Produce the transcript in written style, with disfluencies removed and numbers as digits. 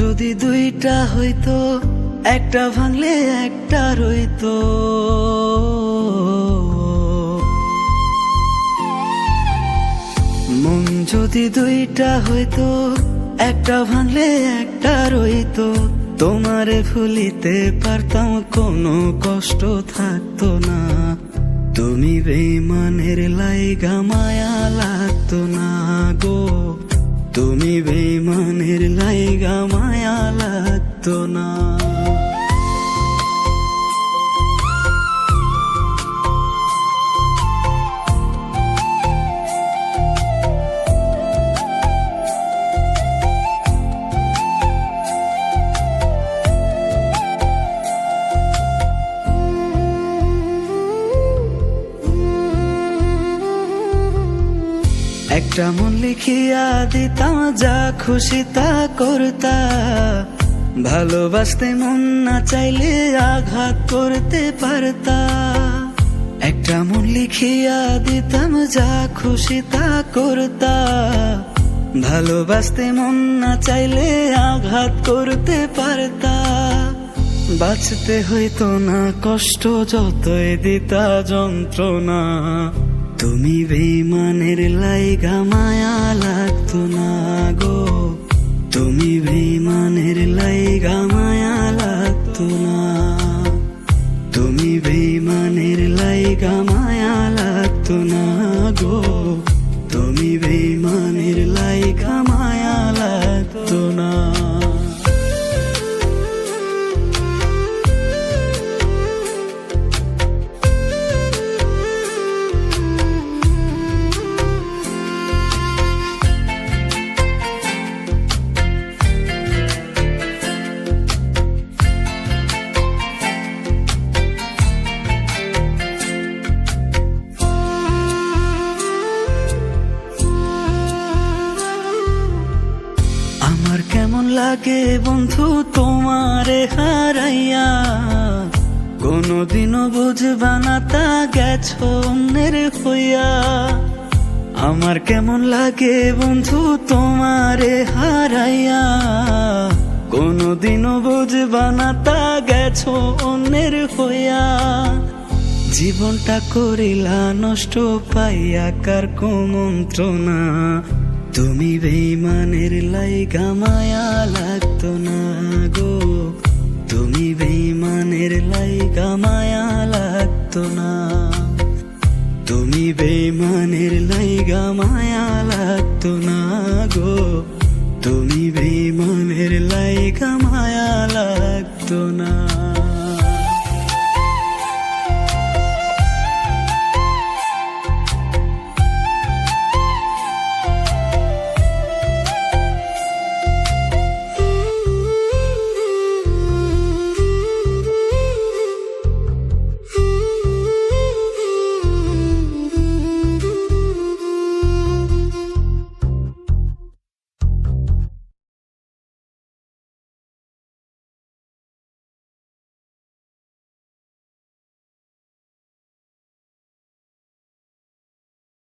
যদি দুইটা হইতো, একটা ভাঙলে একটা রইতো। মন যদি দুইটা হইতো, একটা ভাঙলে একটা রইতো। তোমারে ভুলিতে পারতাম, কোনো কষ্ট থাকতো না। তুমি বেইমানের লাইগা মায়া লাগতো না গো, তুমি বেইমানের লাইগা মায়া লাগতো না। একটা মন লিখিয়া দিতাম, যা খুশি তা করতা। ভালোবাসতে মন না চাইলে আঘাত করতে পারতা। একটা মন লিখিয়া দিতাম, যা খুশি তা করতা। ভালোবাসতে মন না চাইলে আঘাত করতে পারতা। বাঁচতে হইতো না কষ্ট, যতই দিতা যন্ত্রণা। তুমি বেইমানের লাইগা মায়া লাগতো না গো, তুমি বেইমানের লাইগা মায়া লাগতো না। তুমি বেইমানের লাইগা মায়া লাগতো না গো, তুমি বেইমানের লাইগা মায়া লাগতো না। আমার কেমন লাগে বন্ধু তোমারে হারাইয়া, কোনদিনও বুঝবা না তা গেছো অন্যের হইয়া। আমার কেমন লাগে বন্ধু তোমারে হারাইয়া, কোনদিনও বুঝবা না তা গেছো অন্যের হইয়া। জীবনটা করিলা নষ্ট, পাইয়া কার কুমন্ত্রণা। তুমি বেইমানের লাইগা মায়া লাগতো না গো, তুমি বেইমানের লাইগা মায়া লাগতো না। তুমি বেইমানের লাইগা মায়া লাগতো না গো।